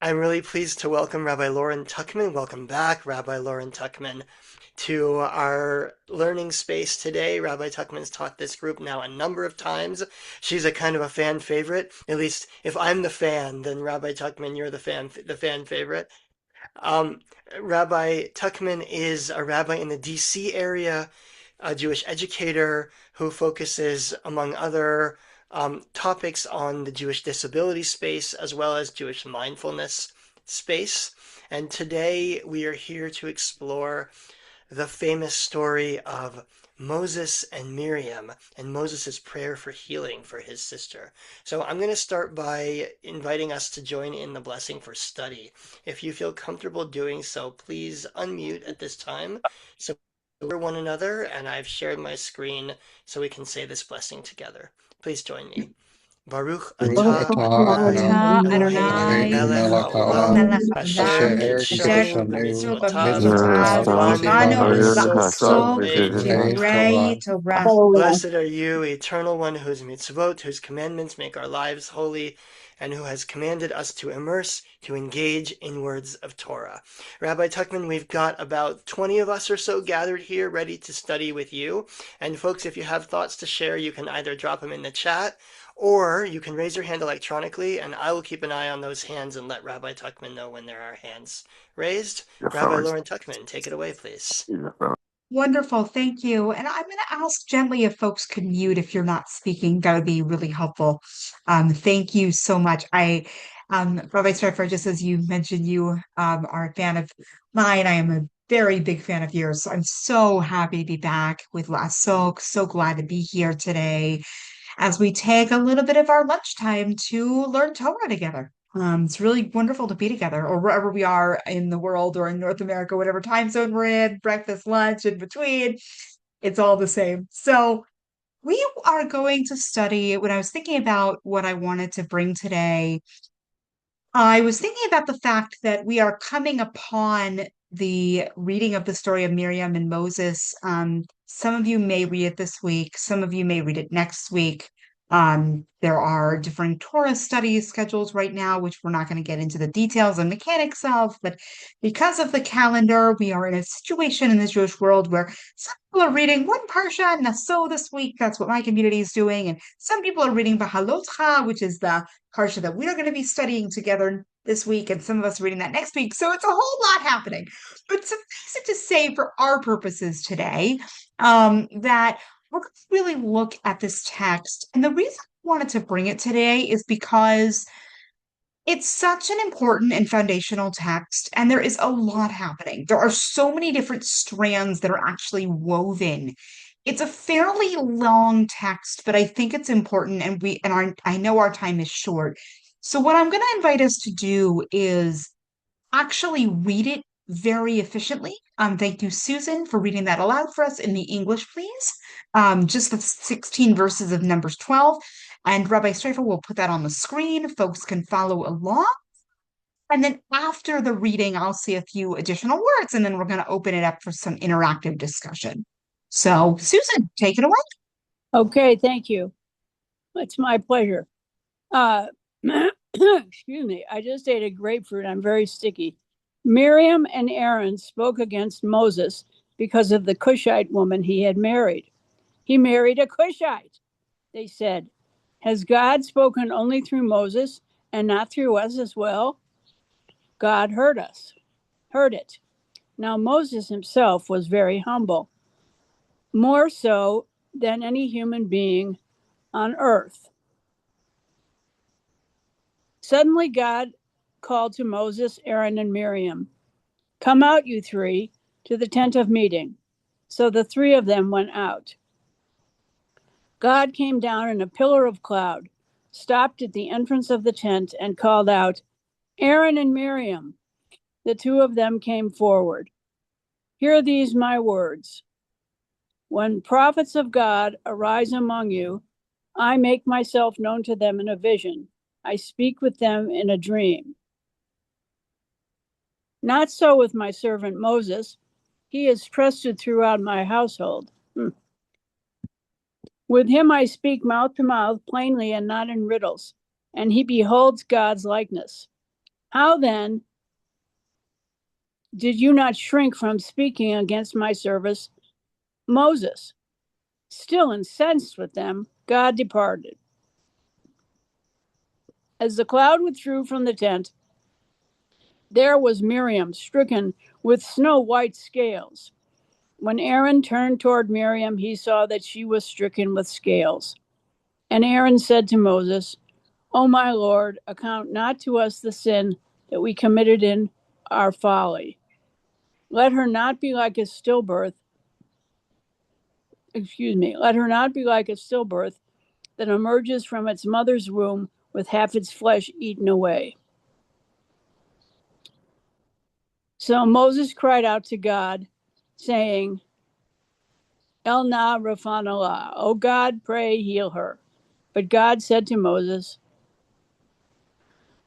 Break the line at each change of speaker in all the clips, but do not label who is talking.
I'm really pleased to welcome Rabbi Lauren Tuchman. Welcome back, Rabbi Lauren Tuchman, to our learning space today. Rabbi Tuchman's taught this group now a number of times. She's a kind of a fan favorite. At least if I'm the fan, then Rabbi Tuchman, you're the fan favorite. Um, Rabbi Tuchman is a rabbi in the DC area, a Jewish educator who focuses, among other topics, on the Jewish disability space as well as Jewish mindfulness space. And today we are here to explore the famous story of Moses and Miriam and Moses' prayer for healing for his sister. So I'm going to start by inviting us to join in the blessing for study. If you feel comfortable doing so, please unmute at this time so we're one another, and I've shared my screen so we can say this blessing together. Please join me. Baruch
Baruch
atah Adonai
atah
Eloheinu
Adonai
melech haolam
melech
asher
haolam asher
kidshanu
kiddushanu
b'mitzvotav
b'mitzvotav
v'tzivanu
v'tzivaso
b'sifrei
b'divrei
Torah.
Torah.
Blessed are you, eternal one, whose mitzvot, whose commandments make our lives holy, and who has commanded us to immerse, to engage in words of Torah. Rabbi Tuchman, we've got about 20 of us or so gathered here ready to study with you. And folks, if you have thoughts to share, you can either drop them in the chat or you can raise your hand electronically, and I will keep an eye on those hands and let Rabbi Tuchman know when there are hands raised. Rabbi Lauren Tuchman, take it away, please.
Wonderful, thank you. And I'm going to ask gently if folks could mute if you're not speaking. That would be really helpful. Thank you so much. Rabbi Streifer, just as you mentioned, you are a fan of mine. I am a very big fan of yours. So I'm so happy to be back with Last Soak. So glad to be here today as we take a little bit of our lunchtime to learn Torah together. It's really wonderful to be together, or wherever we are in the world, or in North America, whatever time zone we're in, breakfast, lunch, in between, it's all the same. So we are going to study. When I was thinking about what I wanted to bring today, I was thinking about the fact that we are coming upon the reading of the story of Miriam and Moses. Some of you may read it this week, some of you may read it next week. There are different Torah studies schedules right now, which we're not going to get into the details and mechanics of, but because of the calendar, we are in a situation in the Jewish world where some people are reading one parsha, and so this week, that's what my community is doing, and some people are reading Bahalotcha, which is the parsha that we are going to be studying together this week, and some of us are reading that next week. So it's a whole lot happening. But suffice it to say, for our purposes today, that we're going to really look at this text. And the reason I wanted to bring it today is because it's such an important and foundational text, and there is a lot happening. There are so many different strands that are actually woven. It's a fairly long text, but I think it's important, and I know our time is short. So what I'm going to invite us to do is actually read it very efficiently. Thank you, Susan, for reading that aloud for us in the English, please. Just the 16 verses of Numbers 12. And Rabbi Streifer will put that on the screen. Folks can follow along. And then after the reading, I'll say a few additional words, and then we're going to open it up for some interactive discussion. So, Susan, take it away.
Okay, thank you. It's my pleasure. Excuse me, I just ate a grapefruit. I'm very sticky. Miriam and Aaron spoke against Moses because of the Cushite woman he had married. He married a Cushite, they said. Has God spoken only through Moses and not through us as well? God heard it. Now Moses himself was very humble, more so than any human being on earth. Suddenly God called to Moses, Aaron, and Miriam, "Come out, you three, to the tent of meeting." So the three of them went out. God came down in a pillar of cloud, stopped at the entrance of the tent, and called out, "Aaron and Miriam." The two of them came forward. "Hear these my words. When prophets of God arise among you, I make myself known to them in a vision. I speak with them in a dream. Not so with my servant Moses. He is trusted throughout my household. With him I speak mouth to mouth, plainly and not in riddles, and he beholds God's likeness. How then did you not shrink from speaking against my servant Moses? Still incensed with them, God departed. As the cloud withdrew from the tent, there was Miriam stricken with snow-white scales. When Aaron turned toward Miriam, he saw that she was stricken with scales. And Aaron said to Moses, O my Lord, account not to us the sin that we committed in our folly. Let her not be like a stillbirth, let her not be like a stillbirth that emerges from its mother's womb with half its flesh eaten away. So Moses cried out to God, saying, El na Raphanallah, O God, pray heal her. But God said to Moses,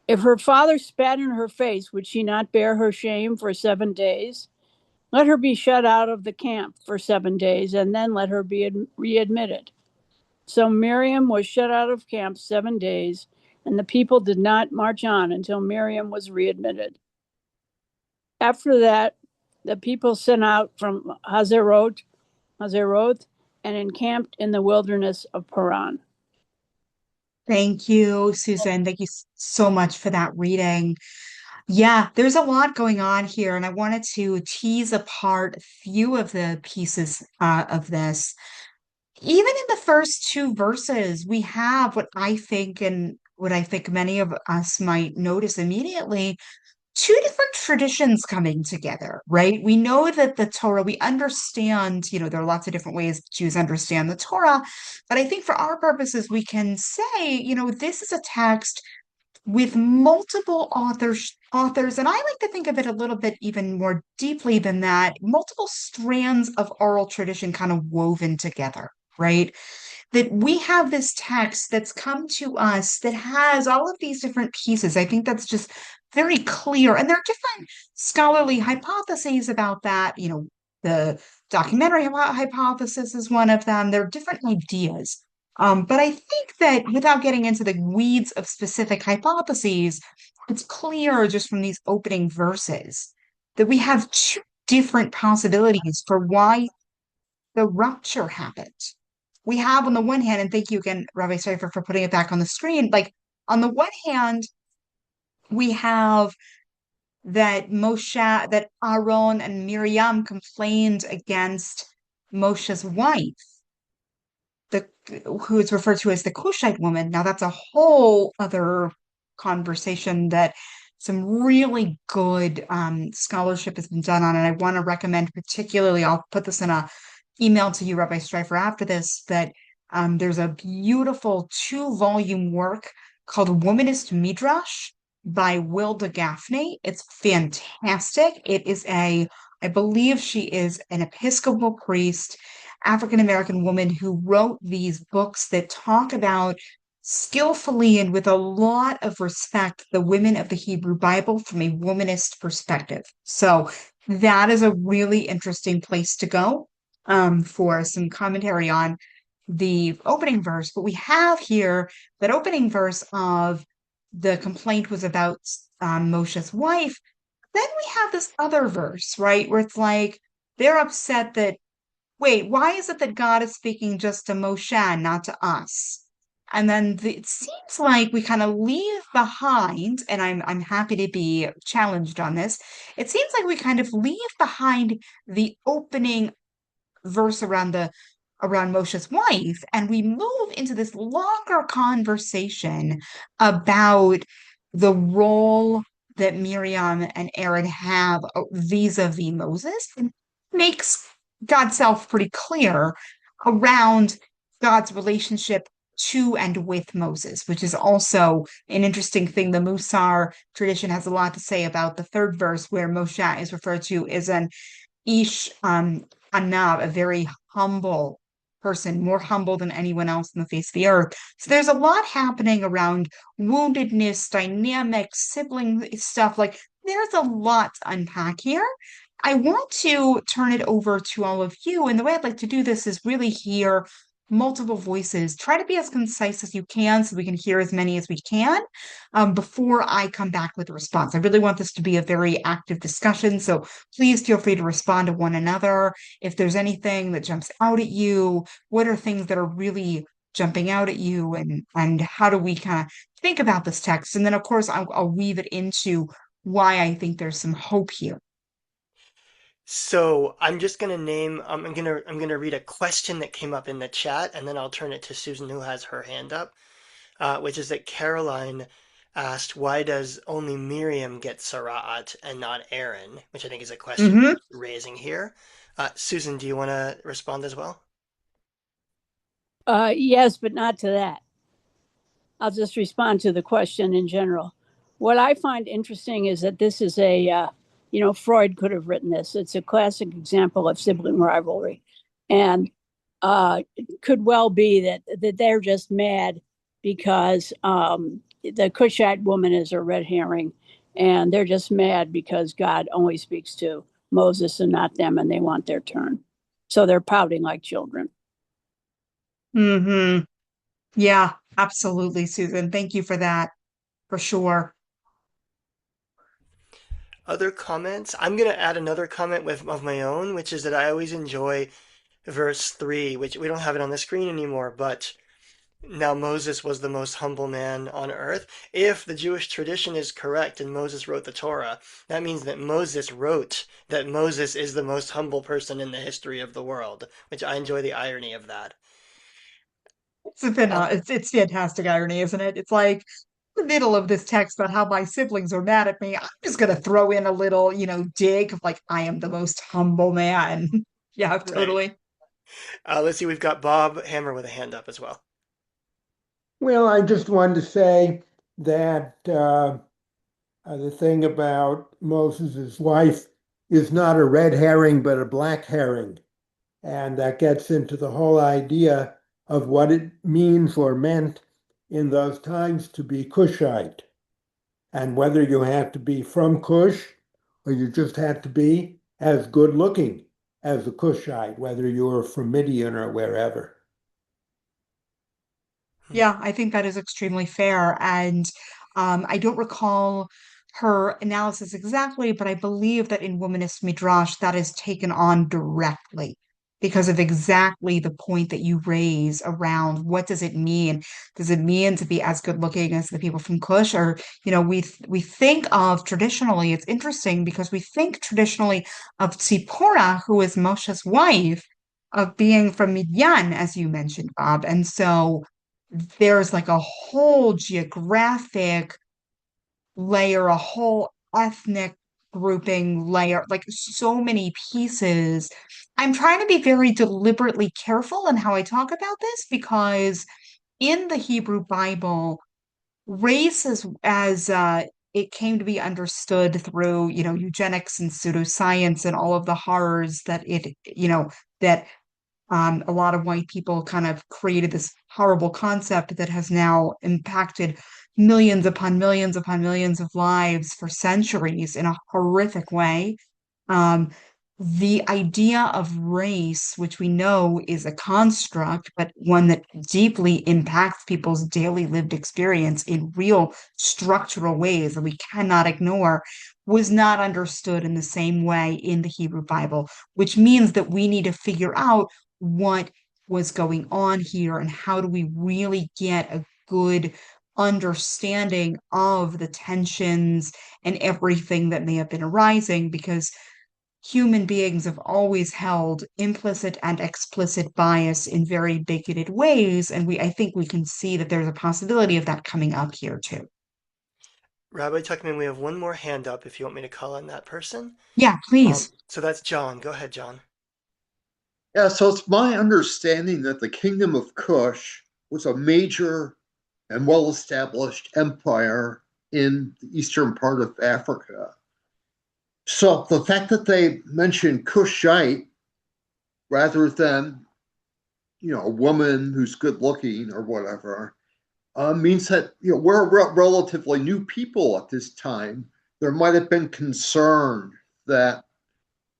if her father spat in her face, would she not bear her shame for 7 days? Let her be shut out of the camp for 7 days, and then let her be readmitted. So Miriam was shut out of camp 7 days, and the people did not march on until Miriam was readmitted. After that, the people sent out from Hazeroth, and encamped in the wilderness of Paran.
Thank you, Susan. Thank you so much for that reading. Yeah, there's a lot going on here, and I wanted to tease apart a few of the pieces of this. Even in the first two verses, we have what I think, and what I think many of us might notice immediately, two different traditions coming together, right? We know that the Torah, we understand, there are lots of different ways Jews understand the Torah, but I think for our purposes, we can say, this is a text with multiple authors, and I like to think of it a little bit even more deeply than that, multiple strands of oral tradition kind of woven together, right? That we have this text that's come to us that has all of these different pieces. I think that's just very clear. And there are different scholarly hypotheses about that. The documentary hypothesis is one of them. There are different ideas. But I think that without getting into the weeds of specific hypotheses, it's clear just from these opening verses that we have two different possibilities for why the rupture happened. We have on the one hand, and thank you again, Rabbi Seifer, for putting it back on the screen. Like on the one hand, we have that Aaron and Miriam complained against Moshe's wife, the who is referred to as the Cushite woman. Now that's a whole other conversation that some really good scholarship has been done on, and I want to recommend particularly. I'll put this in a email to you, Rabbi Streifer, after this. That there's a beautiful 2-volume work called Womanist Midrash by Wilda Gaffney. It's fantastic. I believe she is an Episcopal priest, African American woman who wrote these books that talk about skillfully and with a lot of respect the women of the Hebrew Bible from a womanist perspective. So that is a really interesting place to go for some commentary on the opening verse. But we have here that opening verse of the complaint was about Moshe's wife. Then we have this other verse, right, where it's like they're upset that, wait, why is it that God is speaking just to Moshe and not to us? And then it seems like we kind of leave behind, and I'm happy to be challenged on this. It seems like we kind of leave behind the opening verse around Moshe's wife, and we move into this longer conversation about the role that Miriam and Aaron have vis-a-vis Moses, and makes God's self pretty clear around God's relationship to and with Moses, which is also an interesting thing. The Musar tradition has a lot to say about the third verse, where Moshe is referred to as an Ish Anav, a very humble person, more humble than anyone else on the face of the earth. So there's a lot happening around woundedness, dynamics, sibling stuff. Like there's a lot to unpack here. I want to turn it over to all of you. And the way I'd like to do this is really hear multiple voices. Try to be as concise as you can so we can hear as many as we can before I come back with a response. I really want this to be a very active discussion. So please feel free to respond to one another. If there's anything that jumps out at you, what are things that are really jumping out at you, and how do we kind of think about this text? And then, of course, I'll weave it into why I think there's some hope here.
So I'm just gonna name. I'm gonna read a question that came up in the chat, and then I'll turn it to Susan, who has her hand up, which is that Caroline asked, "Why does only Miriam get Sara'at and not Aaron?" Which I think is a question
Hmm.
worth raising here. Susan, do you want to respond as well?
Yes, but not to that. I'll just respond to the question in general. What I find interesting is that this is Freud could have written this. It's a classic example of sibling rivalry. And it could well be that they're just mad because the Cushite woman is a red herring. And they're just mad because God only speaks to Moses and not them, and they want their turn. So they're pouting like children.
Hmm. Yeah, absolutely, Susan. Thank you for that, for sure.
Other comments? I'm gonna add another comment of my own, which is that I always enjoy verse 3, which we don't have it on the screen anymore, but now Moses was the most humble man on earth. If the Jewish tradition is correct and Moses wrote the Torah, that means that Moses wrote that Moses is the most humble person in the history of the world, which I enjoy the irony of that. Uh,
It's fantastic irony, isn't it? It's like the middle of this text about how my siblings are mad at me. I'm just gonna throw in a little, dig of like I am the most humble man. Yeah,
right.
totally.
Let's see, we've got Bob Hammer with a hand up as well.
Well, I just wanted to say that the thing about Moses's wife is not a red herring, but a black herring. And that gets into the whole idea of what it means or meant in those times to be Cushite, and whether you had to be from Cush or you just had to be as good looking as a Cushite, whether you were from Midian or wherever.
Hmm.
Yeah, I think that is extremely fair. And I don't recall her analysis exactly, but I believe that in Womanist Midrash that is taken on directly because of exactly the point that you raise around what does it mean? Does it mean to be as good looking as the people from Cush? Or, we think of traditionally, it's interesting because we think traditionally of Tzipporah, who is Moshe's wife, of being from Midian, as you mentioned, Bob. And so there's like a whole geographic layer, a whole ethnic grouping layer, like so many pieces. I'm trying to be very deliberately careful in how I talk about this because in the Hebrew Bible, race as it came to be understood through, eugenics and pseudoscience and all of the horrors that that a lot of white people kind of created this horrible concept that has now impacted millions upon millions upon millions of lives for centuries in a horrific way. Um, the idea of race, which we know is a construct, but one that deeply impacts people's daily lived experience in real structural ways that we cannot ignore, was not understood in the same way in the Hebrew Bible, which means that we need to figure out what was going on here and how do we really get a good understanding of the tensions and everything that may have been arising because human beings have always held implicit and explicit bias in very bigoted ways, and I think we can see that there's a possibility of that coming up here too.
Rabbi Tuchman, we have one more hand up if you want me to call on that person.
Yeah, please.
So that's John. Go ahead, John.
Yeah, so it's my understanding that the kingdom of Kush was a major and well established empire in the eastern part of Africa. So the fact that they mention Kushite rather than, a woman who's good looking or whatever, means that, we're a relatively new people at this time. There might have been concern that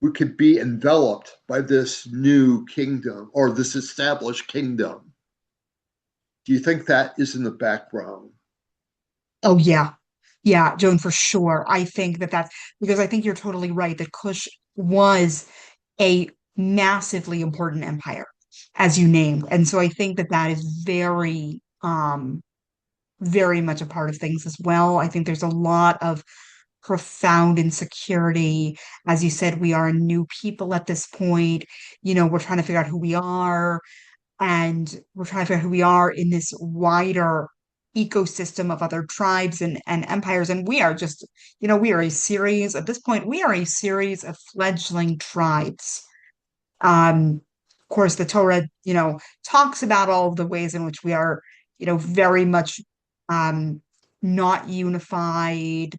we could be enveloped by this new kingdom or this established kingdom. Do you think that is in the background?
Oh yeah. Yeah, Joan, for sure. I think that that's because I think you're totally right that Kush was a massively important empire, as you named. And so I think that that is very much a part of things as well. I think there's a lot of profound insecurity. As you said, we are new people at this point. We're trying to figure out who we are, and we're trying to figure out who we are in this wider ecosystem of other tribes and empires. And we are just, we are a series, at this point, we are a series of fledgling tribes. Of course, the Torah, talks about all of the ways in which we are, very much um, not unified.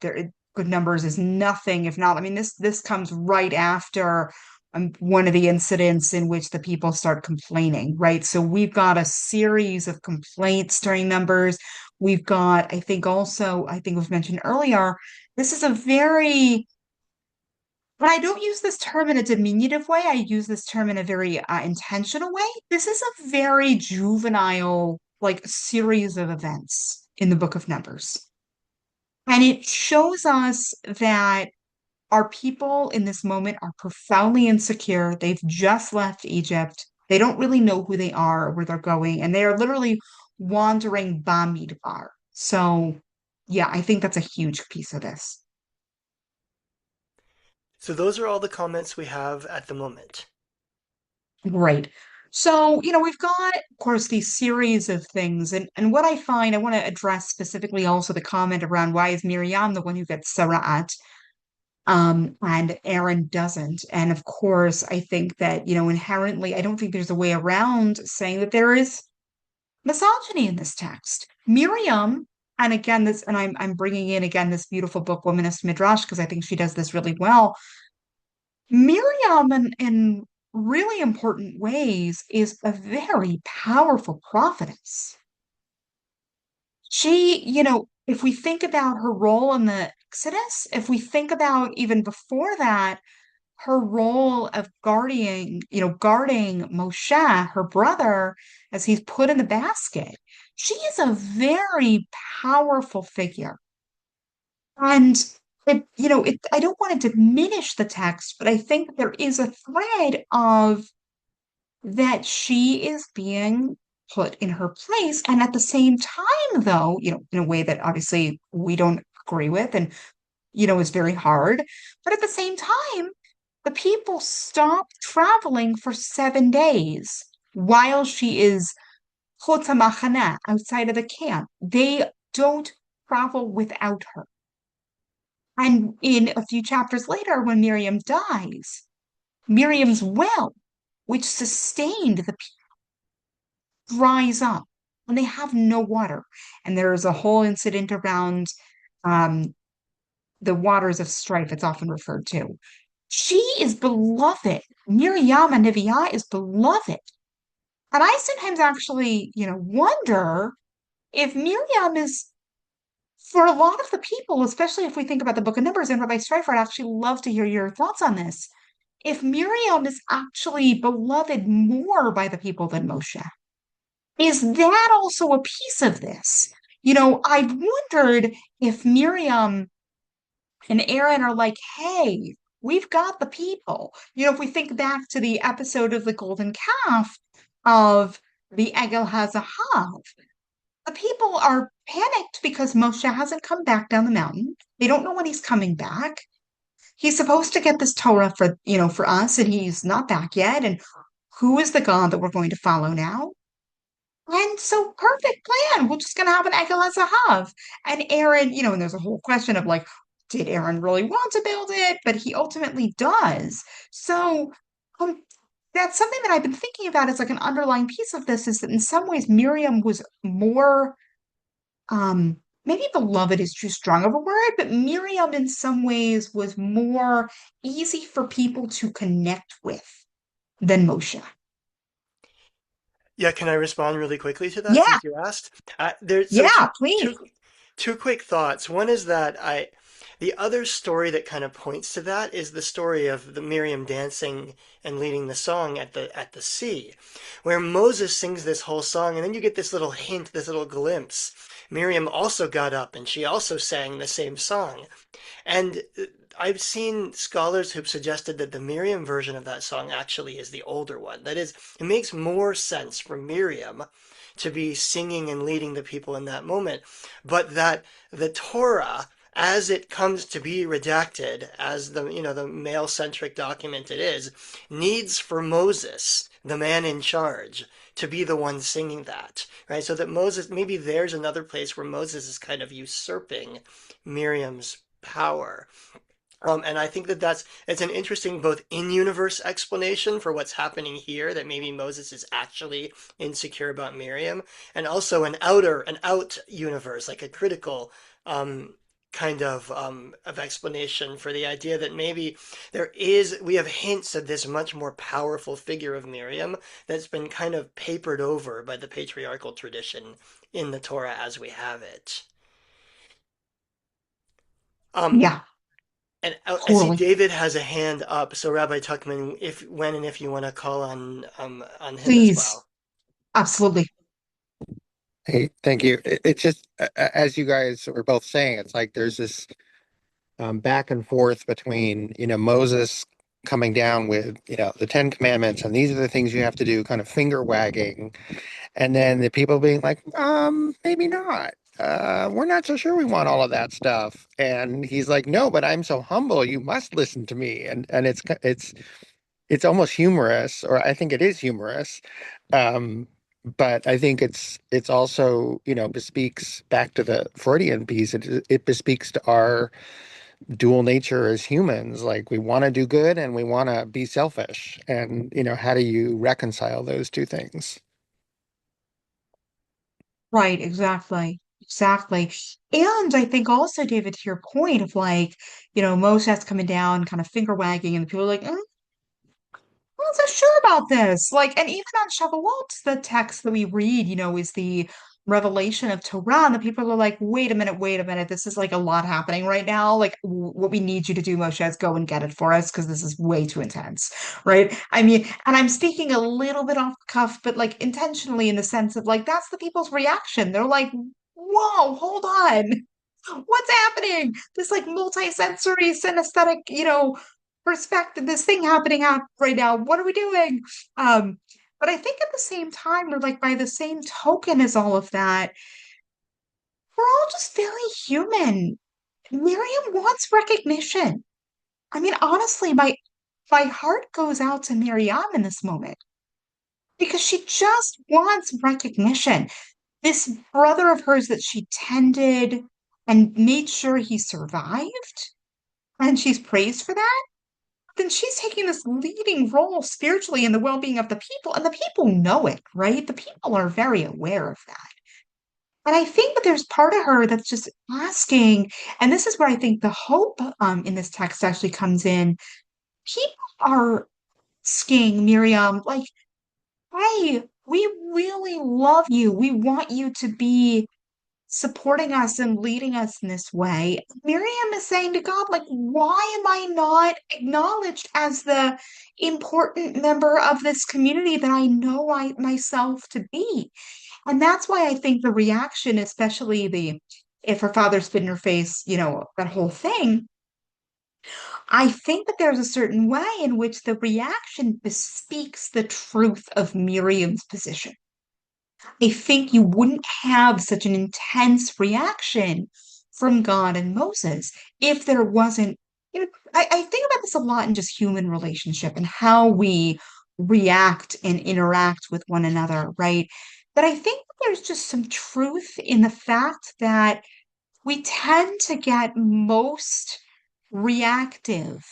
Good numbers is nothing if not. I mean, this comes right after one of the incidents in which the people start complaining, right? So we've got a series of complaints during numbers. We've got, I think also, I think it was mentioned earlier, this is a very but I don't use this term in a diminutive way. I use this term in a very intentional way. This is a very juvenile, like, series of events in the Book of Numbers. And it shows us that our people in this moment are profoundly insecure. They've just left Egypt. They don't really know who they are or where they're going. And they are literally wandering Bamidbar. So, yeah, I think that's a huge piece of this.
So those are all the comments we have at the moment.
Right. So, we've got, of course, these series of things. And what I find, I want to address specifically also the comment around why is Miriam the one who gets Sara'at, and Aaron doesn't. And of course, I think that, inherently, I don't think there's a way around saying that there is misogyny in this text. Miriam, and again, I'm bringing in again this beautiful book, Womanist Midrash, because I think she does this really well. Miriam, in really important ways, is a very powerful prophetess. She, if we think about her role in the Exodus, if we think about even before that, her role of guarding Moshe, her brother, as he's put in the basket, she is a very powerful figure. And I don't want to diminish the text, but I think there is a thread of that she is being put in her place. And at the same time, though, in a way that obviously we don't agree with and, is very hard. But at the same time, the people stop traveling for 7 days while she is chutz hamachana, outside of the camp. They don't travel without her. And in a few chapters later, when Miriam dies, Miriam's well, which sustained the people, dries up and they have no water. And there is a whole incident around um, the waters of strife, it's often referred to. She is beloved. Miriam and Neviah is beloved. And I sometimes actually, wonder if Miriam is, for a lot of the people, especially if we think about the Book of Numbers, and Rabbi Streifer, I'd actually love to hear your thoughts on this. If Miriam is actually beloved more by the people than Moshe, is that also a piece of this? I wondered if Miriam and Aaron are like, hey, we've got the people. If we think back to the episode of the Golden Calf of the Egel HaZahav, the people are panicked because Moshe hasn't come back down the mountain. They don't know when he's coming back. He's supposed to get this Torah for us, and he's not back yet. And who is the God that we're going to follow now? And so perfect plan. We're just gonna have an Egel Zahav. And Aaron, and there's a whole question of like, did Aaron really want to build it? But he ultimately does. So that's something that I've been thinking about as like an underlying piece of this is that in some ways Miriam was more maybe beloved is too strong of a word, but Miriam in some ways was more easy for people to connect with than Moshe.
Yeah, can I respond really quickly to that
Yeah,
since you asked? There's so
yeah, please.
two quick thoughts. One is that The other story that kind of points to that is the story of the Miriam dancing and leading the song at the sea, where Moses sings this whole song, and then you get this little hint, this little glimpse. Miriam also got up and she also sang the same song. And I've seen scholars who've suggested that the Miriam version of that song actually is the older one. That is, it makes more sense for Miriam to be singing and leading the people in that moment, but that the Torah, as it comes to be redacted, as the male-centric document it is, needs for Moses, the man in charge, to be the one singing that, right? So that Moses, maybe there's another place where Moses is kind of usurping Miriam's power. And I think that it's an interesting both in-universe explanation for what's happening here, that maybe Moses is actually insecure about Miriam, and also an out universe, like a critical kind of explanation for the idea that maybe we have hints of this much more powerful figure of Miriam that's been kind of papered over by the patriarchal tradition in the Torah as we have it. Um,
Yeah,
And I see
totally.
David has a hand up, so Rabbi Tuchman, if you want to call on him as
Please.
well.
Absolutely.
Hey, thank you. It's just as you guys were both saying, it's like there's this back and forth between, Moses coming down with, the Ten Commandments, and these are the things you have to do, kind of finger wagging, and then the people being like, maybe not. We're not so sure we want all of that stuff. And he's like, no, but I'm so humble. You must listen to me. And it's almost humorous, or I think it is humorous. Um, but I think it's also, bespeaks back to the Freudian piece. It bespeaks to our dual nature as humans. Like we want to do good and we want to be selfish. And, how do you reconcile those two things?
Right, exactly. Exactly. And I think also, David, to your point of like, Moshe's coming down, kind of finger wagging, and the people are like, I'm not so sure about this. Like, and even on Shavuot, the text that we read, is the revelation of Torah, and the people are like, wait a minute, this is like a lot happening right now. Like, what we need you to do, Moshe, is go and get it for us because this is way too intense, right? I mean, and I'm speaking a little bit off the cuff, but like intentionally in the sense of like, that's the people's reaction. They're like, whoa, hold on. What's happening? This like multi-sensory synesthetic, perspective, this thing happening out right now. What are we doing? Um, but I think at the same time, or like by the same token as all of that, we're all just very human. Miriam wants recognition. I mean, honestly, my heart goes out to Miriam in this moment because she just wants recognition. This brother of hers that she tended and made sure he survived, and she's praised for that, then she's taking this leading role spiritually in the well-being of the people, and the people know it, right? The people are very aware of that. And I think that there's part of her that's just asking, and this is where I think the hope in this text actually comes in. People are asking Miriam, like, hey, we really love you. We want you to be supporting us and leading us in this way. Miriam is saying to God, like, why am I not acknowledged as the important member of this community that I know I myself to be? And that's why I think the reaction, especially the if her father spit in her face, that whole thing, I think that there's a certain way in which the reaction bespeaks the truth of Miriam's position. I think you wouldn't have such an intense reaction from God and Moses if there wasn't, I think about this a lot in just human relationship and how we react and interact with one another, right? But I think that there's just some truth in the fact that we tend to get most reactive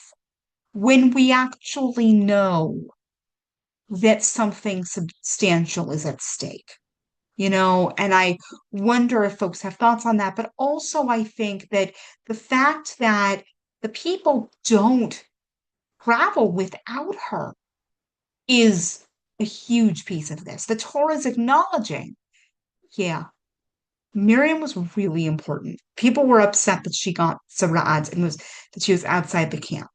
when we actually know that something substantial is at stake. And I wonder if folks have thoughts on that. But also, I think that the fact that the people don't travel without her is a huge piece of this. The Torah is acknowledging, yeah, Miriam was really important. People were upset that she got Sarah ads and was that she was outside the camp,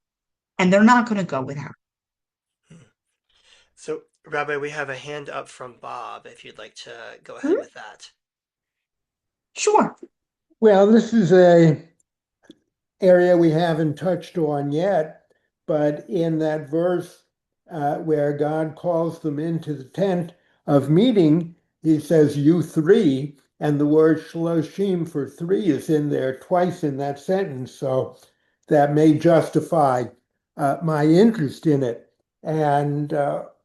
and they're not going to go with her.
Hmm. So, Rabbi, we have a hand up from Bob if you'd like to go ahead
Hmm?
with that.
Sure.
Well, this is a area we haven't touched on yet, but in that verse where God calls them into the tent of meeting, he says, "You three," and the word shloshim for three is in there twice in that sentence. So that may justify my interest in it. And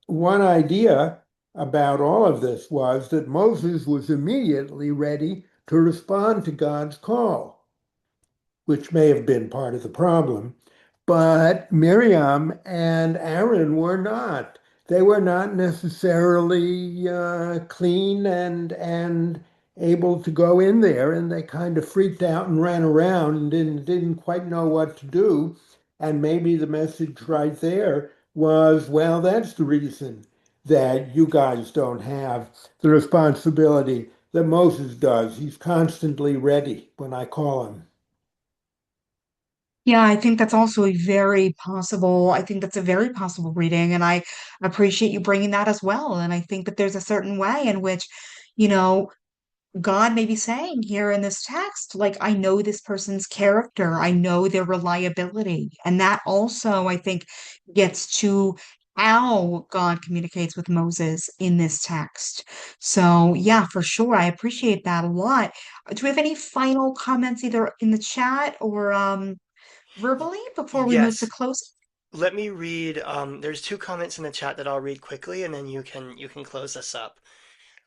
one idea about all of this was that Moses was immediately ready to respond to God's call, which may have been part of the problem. But Miriam and Aaron were not. They were not necessarily clean and able to go in there, and they kind of freaked out and ran around and didn't quite know what to do. And maybe the message right there was, well, that's the reason that you guys don't have the responsibility that Moses does. He's constantly ready when I call him.
Yeah, I think that's also a very possible, I think that's a very possible reading, and I appreciate you bringing that as well. And I think that there's a certain way in which, you know, God may be saying here in this text, like, I know this person's character, I know their reliability. And that also, I think, gets to how God communicates with Moses in this text. So, yeah, for sure. I appreciate that a lot. Do we have any final comments either in the chat or
Y-
verbally before we move to
yes,
closing?
let me read. There's two comments in the chat that I'll read quickly, and then you can close us up.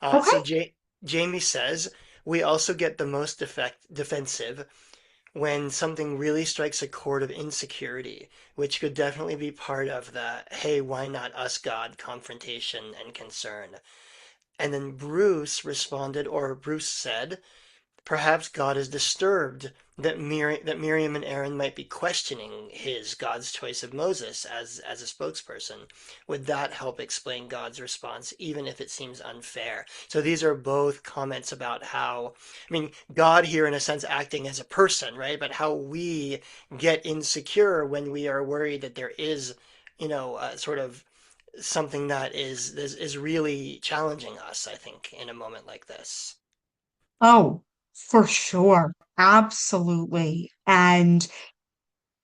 So
Okay.
Jamie says we also get the most defensive when something really strikes a chord of insecurity, which could definitely be part of the "Hey, why not us, God" confrontation and concern. And then Bruce said, perhaps God is disturbed that Miriam and Aaron might be questioning God's choice of Moses as a spokesperson. Would that help explain God's response, even if it seems unfair? So these are both comments about how, I mean, God here in a sense acting as a person, right? But how we get insecure when we are worried that there is, sort of something that is really challenging us, I think, in a moment like this.
Oh, for sure. Absolutely. And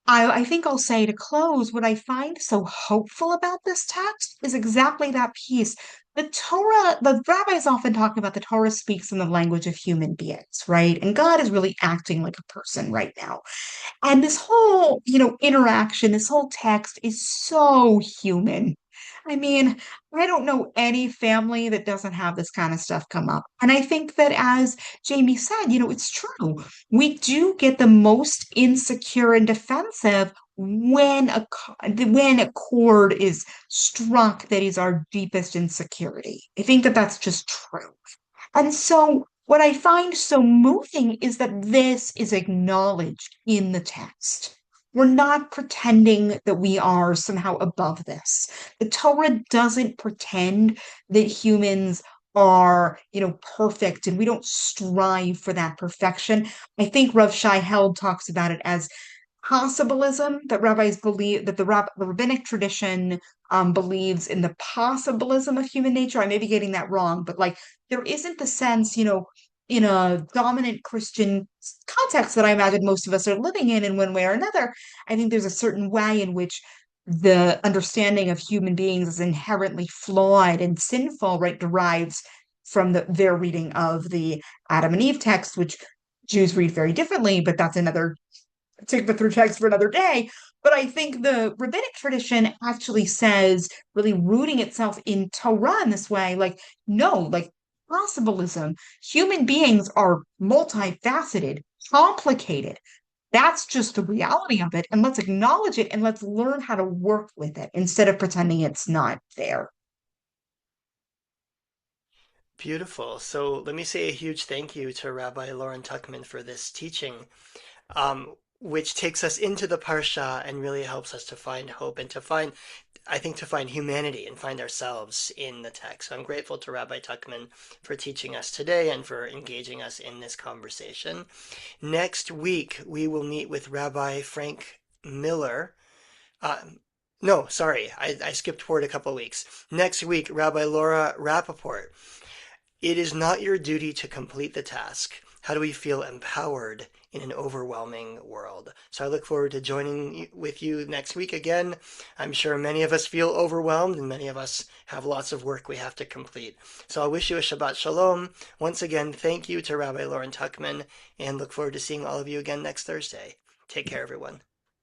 I think I'll say to close, what I find so hopeful about this text is exactly that piece. The Torah, the rabbis often talk about the Torah speaks in the language of human beings, right? And God is really acting like a person right now. And this whole, interaction, this whole text is so human. I mean, I don't know any family that doesn't have this kind of stuff come up. And I think that as Jamie said, it's true. We do get the most insecure and defensive when a chord is struck that is our deepest insecurity. I think that that's just true. And so, what I find so moving is that this is acknowledged in the text. We're not pretending that we are somehow above this. The Torah doesn't pretend that humans are, perfect and we don't strive for that perfection. I think Rav Shai Held talks about it as possibilism, that rabbis believe that the rabbinic tradition believes in the possibilism of human nature. I may be getting that wrong, but like there isn't the sense, in a dominant Christian context that I imagine most of us are living in one way or another. I think there's a certain way in which the understanding of human beings is inherently flawed and sinful, right, derives from their reading of the Adam and Eve text, which Jews read very differently, but that's another take the through text for another day. But I think the rabbinic tradition actually says, really rooting itself in Torah in this way, like, no, like possibilism. Human beings are multifaceted, complicated. That's just the reality of it. And let's acknowledge it and let's learn how to work with it instead of pretending it's not there.
Beautiful. So let me say a huge thank you to Rabbi Lauren Tuchman for this teaching. which takes us into the Parsha and really helps us to find hope and to find, I think, to find humanity and find ourselves in the text. So I'm grateful to Rabbi Tuchman for teaching us today and for engaging us in this conversation. Next week, we will meet with Rabbi Frank Miller. Uh, no, sorry, I skipped forward a couple of weeks. Next week, Rabbi Laura Rappaport. It is not your duty to complete the task. How do we feel empowered in an overwhelming world? So I look forward to joining with you next week again. I'm sure many of us feel overwhelmed and many of us have lots of work we have to complete. So I wish you a Shabbat Shalom. Once again, thank you to Rabbi Lauren Tuchman and look forward to seeing all of you again next Thursday. Take care, everyone.